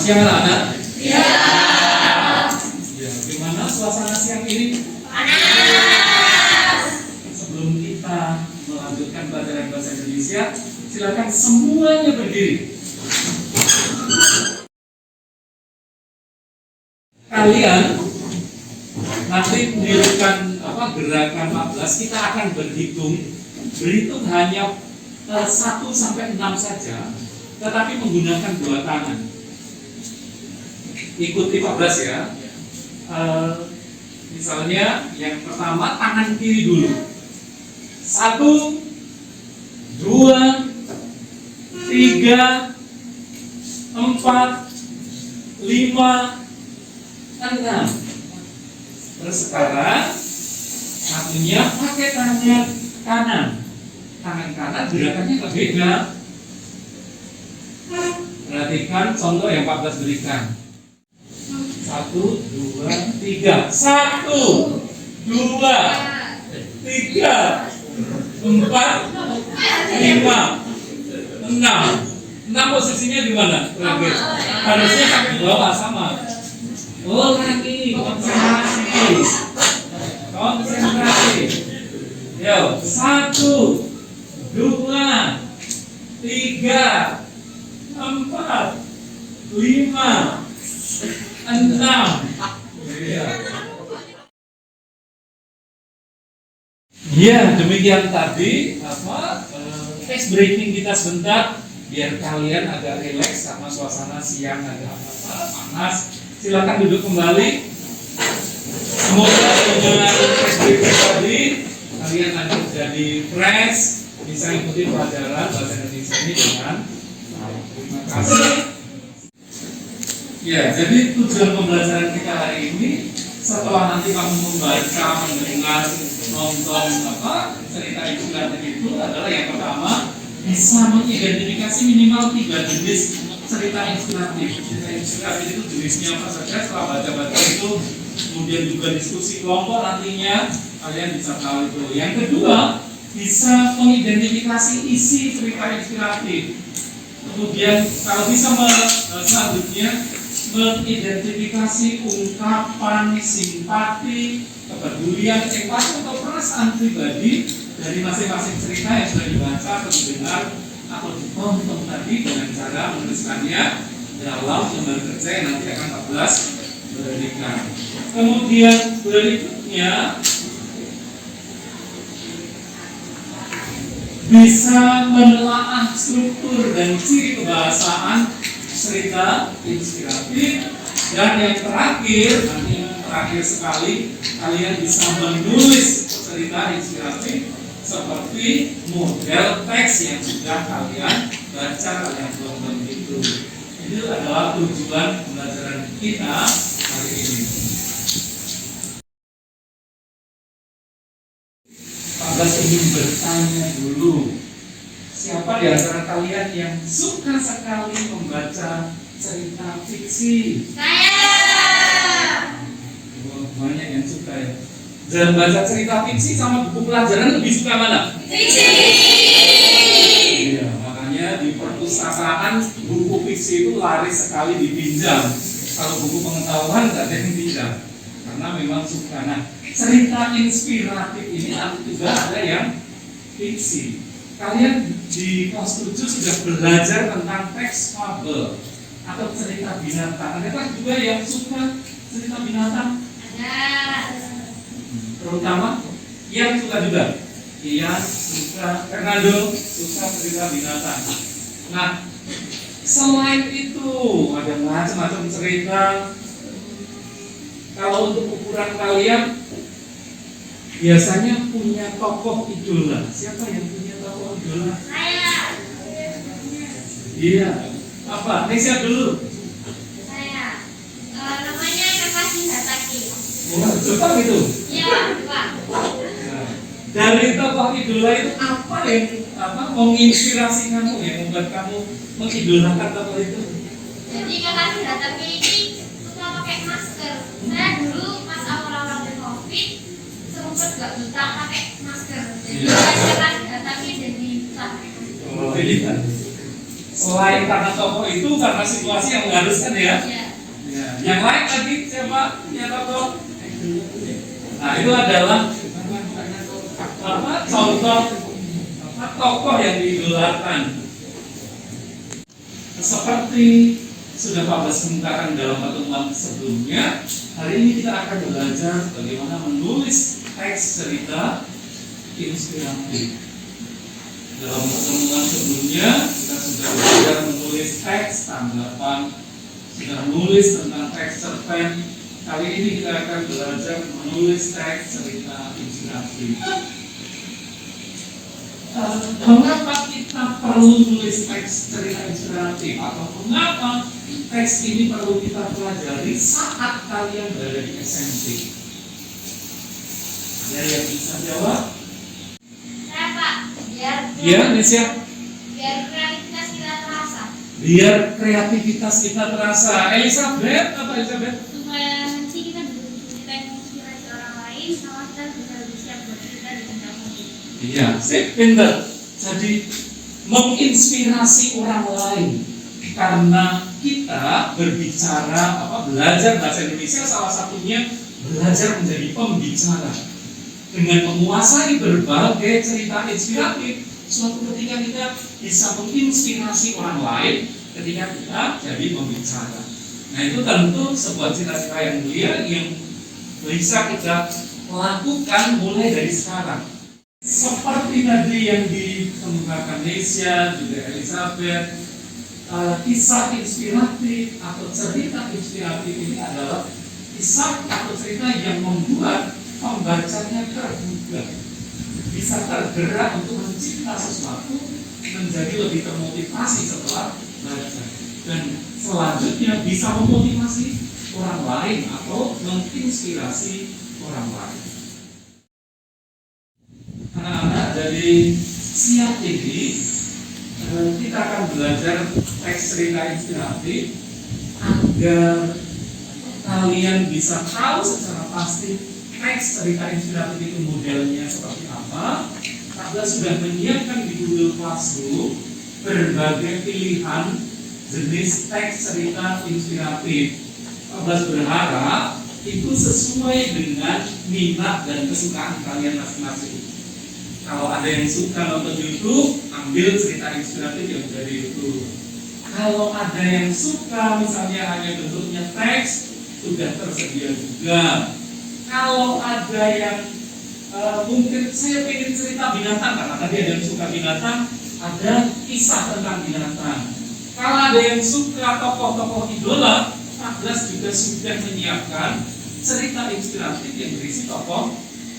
siang anak-anak. Ya. Ya, gimana suasana siang ini? Panas. Sebelum kita melanjutkan pelajaran bahasa Indonesia, silakan semuanya berdiri. Kalian nanti menirukan gerakan 14, kita akan berhitung hanya 1 sampai 6 saja, tetapi menggunakan 2 tangan. Ikuti 14 ya. Misalnya yang pertama tangan kiri dulu. 1, 2, 3, 4, 5, 6. Terus sekarang satunya pakai tangan kanan. Tangan kanan gerakannya berbeda. Perhatikan contoh yang 14 berikan. 1, 2, 3. 1, 2, 3, 4, 5, 6. 6 posisinya di mana? Harusnya kaki bawah sama. Oh, kaki konsentrasi. Konsentrasi. Yo, 1, 2, 3, 4, 5, 6. Ya, demikian tadi ice breaking kita sebentar biar kalian agak rileks karena suasana siang agak panas. Silakan duduk kembali. Semoga dengan ice breaking tadi kalian akan jadi fresh, bisa ikuti pelajaran bahasa Indonesia ini dengan terima kasih. Ya, jadi tujuan pembelajaran kita hari ini setelah nanti kamu membaca, mendengar, nonton cerita inspiratif itu adalah yang pertama bisa mengidentifikasi minimal 3 jenis cerita inspiratif. Cerita inspiratif itu jenisnya apa saja, setelah baca-baca itu kemudian juga diskusi kelompok nantinya kalian bisa tahu itu. Yang kedua bisa mengidentifikasi isi cerita inspiratif. Kemudian kalau bisa selanjutnya mengidentifikasi ungkapan simpati, kepedulian, empati atau perasaan pribadi dari masing-masing cerita yang sudah dibaca atau didengar atau ditonton tadi dengan cara menuliskannya dalam lembar kerja yang nanti akan 14 berikan. Kemudian berikutnya bisa menelaah struktur dan ciri kebahasaan cerita inspiratif, dan yang terakhir, nanti terakhir sekali, kalian bisa menulis cerita inspiratif seperti model teks yang sudah kalian baca, kalian tonton itu. Ini adalah tujuan pembelajaran kita hari ini. Pada ingin bertanya dulu, siapa di antara kalian yang suka sekali membaca cerita fiksi? Saya. Banyak yang suka ya. Dan baca cerita fiksi sama buku pelajaran lebih suka mana? Fiksi. Iya, makanya di perpustakaan buku fiksi itu laris sekali dipinjam. Kalau buku pengetahuan tidak ada yang pinjam, karena memang suka. Nah, cerita inspiratif ini juga ada yang fiksi. Kalian di kelas 7 sudah belajar tentang teks fabel atau cerita binatang. Adakah juga yang suka cerita binatang? Ada. Terutama yang suka juga. Iya, suka. Fernando suka cerita binatang. Nah, selain itu ada macam-macam cerita. Kalau untuk ukuran kalian biasanya punya tokoh idola. Siapa yang punya tokoh idola? Saya. Iya. Apa? Nesya dulu. Saya. Namanya Kakashi Hatake. Wah, Jepang itu. Iya, Pak. Nah, dari tokoh idola itu apa yang menginspirasi kamu, yang membuat kamu mengidolakan tokoh itu? Jadi Kakashi Hatake ini suka pakai masker. Saya dulu pas awal-awal COVID sempat gak bisa pakai masker. Jadi Kakashi Hatake jadi susah. Oh, ini kan. Selain karena tokoh itu, karena situasi yang mengharuskan ya. Iya. Ya. Yang lain lagi siapa? Ya tokoh. Nah itu adalah contoh tokoh yang diidolakan. Seperti sudah Pak Bas kemukakan dalam pertemuan sebelumnya, hari ini kita akan belajar bagaimana menulis teks cerita inspiratif. Dalam pertemuan sebelumnya kita sudah belajar menulis teks tanggapan, sudah menulis tentang teks cerpen. Kali ini kita akan belajar menulis teks cerita inspiratif. Mengapa kita perlu menulis teks cerita inspiratif, atau mengapa teks ini perlu kita pelajari saat kalian berada di SMP? Ada yang bisa jawab? Saya Pak, Iya, Nesya. biar kreativitas kita terasa. Biar kreativitas kita terasa. Elizabeth, apa Elizabeth? Supaya nanti kita bisa menginspirasi orang lain, sama kita bisa lebih siap buat kita di tengah hidup. Iya, pinter. Jadi menginspirasi orang lain karena kita berbicara belajar bahasa Indonesia, salah satunya belajar menjadi pembicara. Dengan menguasai berbagai cerita inspiratif, suatu ketika kita bisa menginspirasi orang lain ketika kita jadi pembicara. Nah itu tentu sebuah cita-cita yang mulia yang bisa kita lakukan mulai dari sekarang. Seperti tadi yang dikemukakan Nesya, juga Elizabeth, kisah inspiratif atau cerita inspiratif ini adalah kisah atau cerita yang membuat pembacanya tergugah, bisa tergerak untuk mencipta sesuatu, menjadi lebih termotivasi setelah baca, dan selanjutnya bisa memotivasi orang lain atau menginspirasi orang lain. Anak-anak, dari siang ini kita akan belajar teks cerita inspiratif agar kalian bisa tahu secara pasti teks cerita inspiratif itu modelnya seperti apa. Kita sudah menyiapkan di Google Classroom berbagai pilihan jenis teks cerita inspiratif. Kita berharap itu sesuai dengan minat dan kesukaan kalian masing-masing. Kalau ada yang suka nonton YouTube, ambil cerita inspiratif yang dari YouTube. Kalau ada yang suka misalnya hanya bentuknya teks, sudah tersedia juga. Kalau ada yang mungkin saya ingin cerita binatang, karena tadi ada yang suka binatang, ada kisah tentang binatang. Kalau ada yang suka tokoh-tokoh idola, 14 juga sudah menyiapkan cerita inspiratif yang berisi tokoh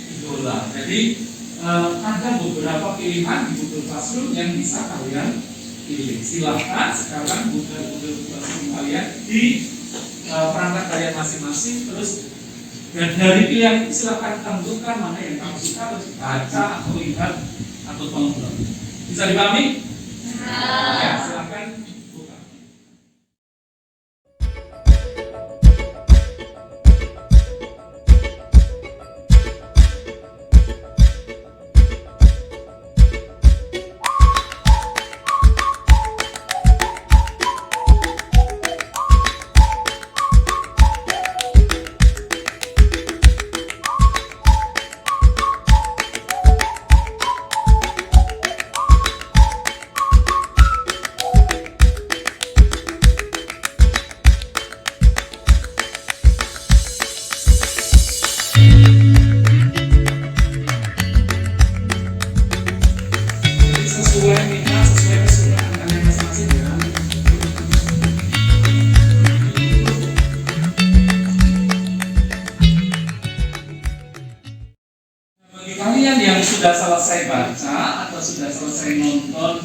idola. Jadi ada beberapa pilihan di Google Classroom yang bisa kalian pilih. Silahkan sekarang buka Google Classroom kalian di perangkat kalian masing-masing, terus dan dari pilihan itu silahkan tentukan mana yang kamu suka, terus baca atau lihat atau tonton. Bisa dipahami? Ya, silahkan buka. Sesuai minat, sesuai kesukaan kalian masing-masing ya. Bagi kalian yang sudah selesai baca atau sudah selesai nonton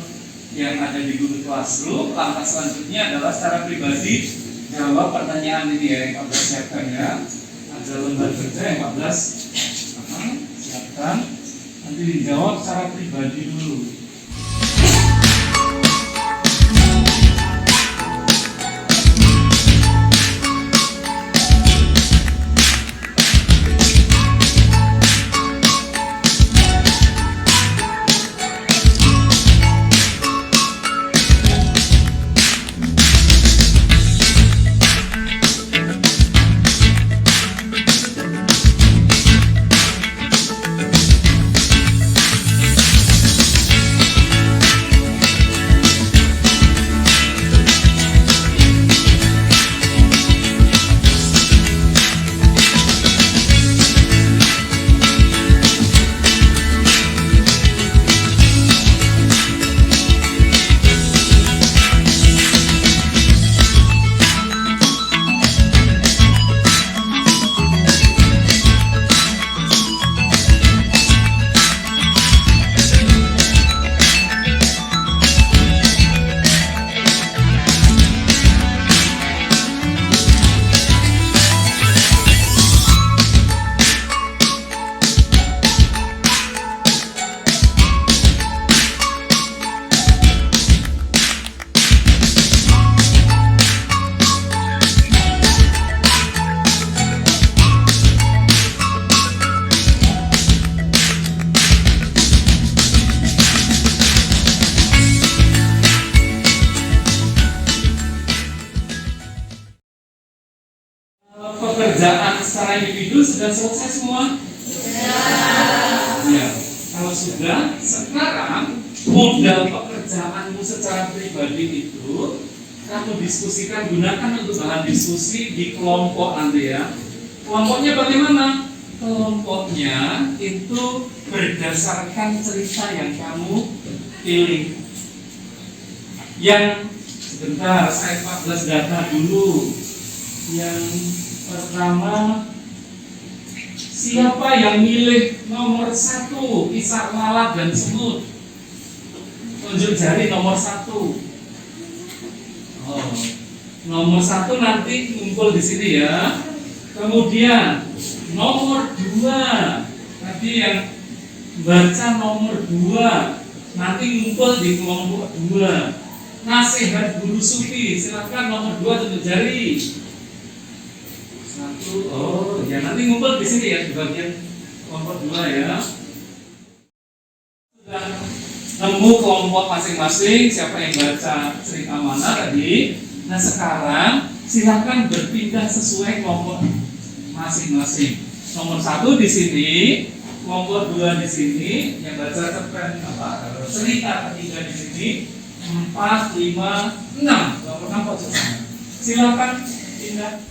yang ada di Google Classroom, langkah selanjutnya adalah secara pribadi jawab pertanyaan ini ya, yang 14 siapkan ya. Ada lembar kerja yang 14 siapkan, nanti dijawab secara pribadi dulu. pekerjaan secara individu sudah selesai semua? Ya. Kalau sudah, sekarang modal pekerjaanmu secara pribadi itu kamu diskusikan, gunakan untuk bahan diskusi di kelompok nanti ya. Kelompoknya bagaimana? Kelompoknya itu berdasarkan cerita yang kamu pilih. Yang sebentar, saya 14 data dulu. Yang pertama, siapa yang milih nomor 1 kisah lalat dan semut? Tunjuk jari nomor 1. Oh, nomor 1 nanti ngumpul di sini ya. Kemudian nomor 2, tadi yang baca nomor 2 nanti ngumpul di kelompok 2. Nasihat guru sufi, silakan nomor 2 tunjuk jari. 1, oh ya nanti ngumpul di sini ya di bagian kelompok 2 ya. Sudah nemu kelompok masing-masing, siapa yang baca cerita mana tadi. Nah sekarang silakan berpindah sesuai kelompok masing-masing. Nomor 1 di sini, kelompok 2 di sini, yang baca cerpen cerita ketiga di sini, 4, 5, 6. Nomor 6 pojok sana. Silakan pindah.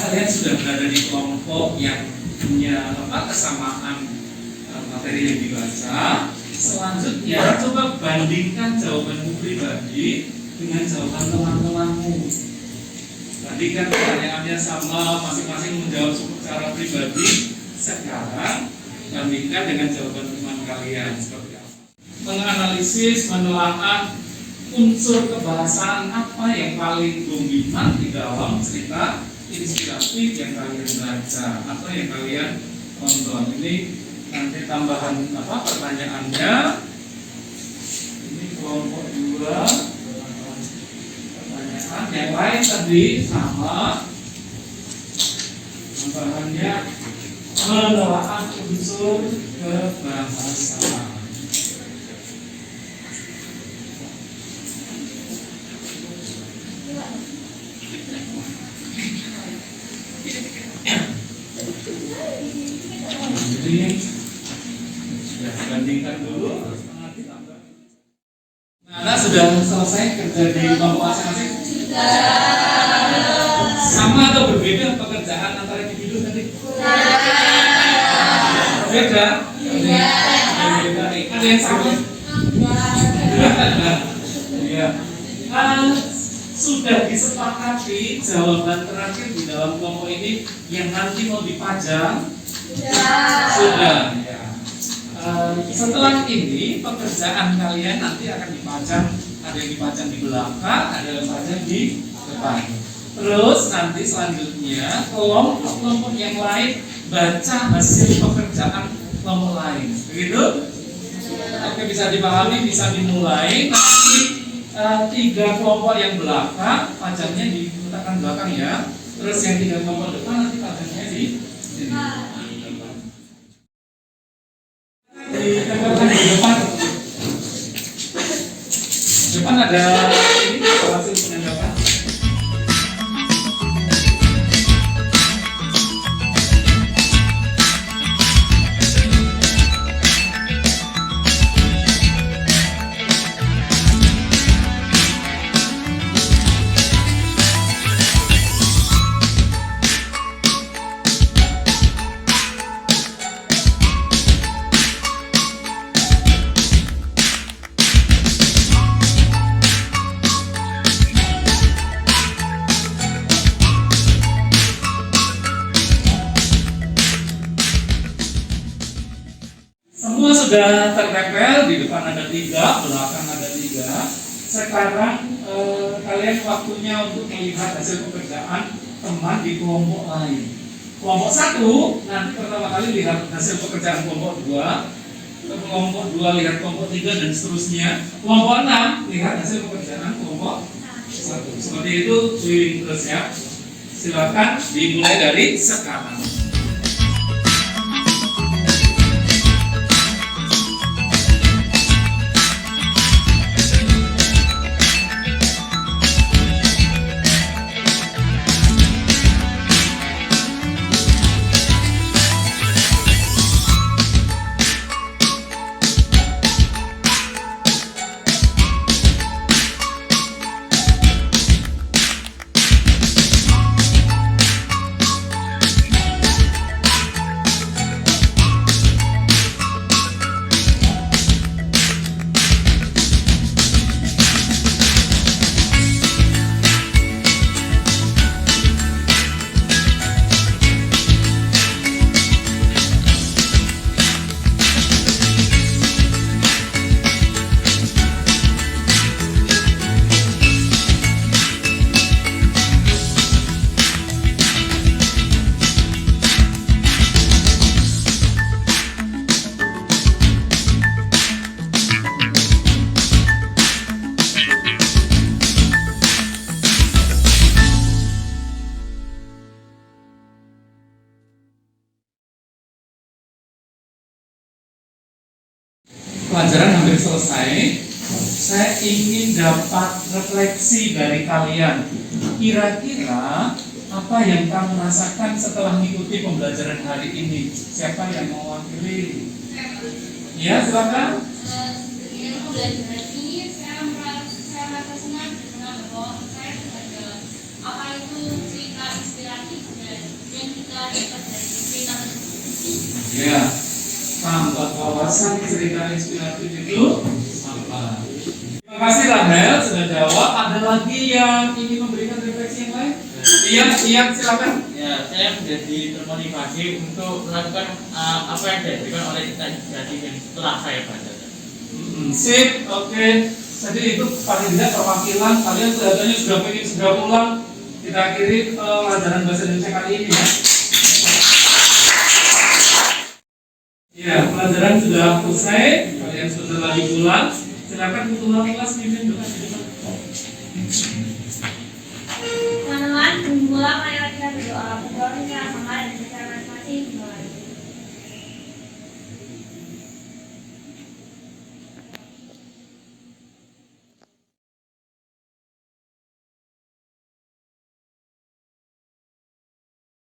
Kalian sudah berada di kelompok yang punya kesamaan materi yang dibaca. Selanjutnya coba bandingkan jawabanmu pribadi dengan jawaban teman-temanmu. Tadi kan pertanyaannya sama, masing-masing menjawab secara pribadi. Sekarang bandingkan dengan jawaban teman kalian seperti apa. Menganalisis, menelaah unsur kebahasaan apa yang paling dominan di dalam cerita inspiratif yang kalian baca atau yang kalian tonton. Ini nanti tambahan pertanyaannya. Ini kelompok 2. Pertanyaan yang lain tadi sama. Tambahannya menelaah unsur kebahasaan. Jadi sudah bandingkan dulu. Nah, sudah selesai kerja di kelompok masing-masing? Sama atau berbeda pekerjaan antara individu tadi? Beda? Beda. Ada yang sama? Iya. Sudah disepakati jawaban terakhir di dalam kelompok ini yang nanti mau dipajang? Sudah. Ya. Setelah ini pekerjaan kalian nanti akan dipajang, ada yang dipajang di belakang, ada yang dipajang di depan. Terus nanti selanjutnya kelompok-kelompok yang lain baca hasil pekerjaan kelompok lain. Begitu? Oke, bisa dipahami, bisa dimulai. Nanti 3 kelompok yang belakang pajangnya diletakkan belakang ya. Terus yang 3 kelompok depan nanti pajangnya di sini. Ditempelkan di depan. Depan ada ini hasil penendakan. Semua sudah tertempel, di depan ada 3, belakang ada 3. Sekarang kalian waktunya untuk melihat hasil pekerjaan teman di kelompok lain. Kelompok 1 nanti pertama kali lihat hasil pekerjaan kelompok 2. kelompok 2 lihat kelompok 3 dan seterusnya. Kelompok 6 lihat hasil pekerjaan kelompok 1. Seperti itu keliling terus ya. Silakan dimulai dari sekarang. Pelajaran hampir selesai. Saya ingin dapat refleksi dari kalian. Kira-kira apa yang kamu rasakan setelah mengikuti pembelajaran hari ini? Siapa yang mau mewakili? Ya, silakan. Dengan pembelajaran ini saya merasa senang karena bahwa saya belajar apa itu cerita inspiratif dan kita dapat dari cerita tersebut. Ya, tambah wawasan cerita inspiratif itu apa? Terima kasih Rahel sudah jawab. Ada lagi yang ingin memberikan refleksi yang lain? Iya, silakan. Ya, saya menjadi termotivasi untuk melakukan apa yang diajarkan oleh kita inspiratif yang setelah saya baca. Sip, oke. Jadi itu paling tidak perwakilan kalian kelihatannya sudah pengen segera pulang. Kita akhiri pelajaran bahasa Indonesia kali ini ya. Ya, pelajaran sudah selesai. Kalian sudah lagi pulang. Silakan ketua kelas pimpin dulu. Teman-teman, mula mari kita berdoa. Berdoa kita sama dan secara masing-masing.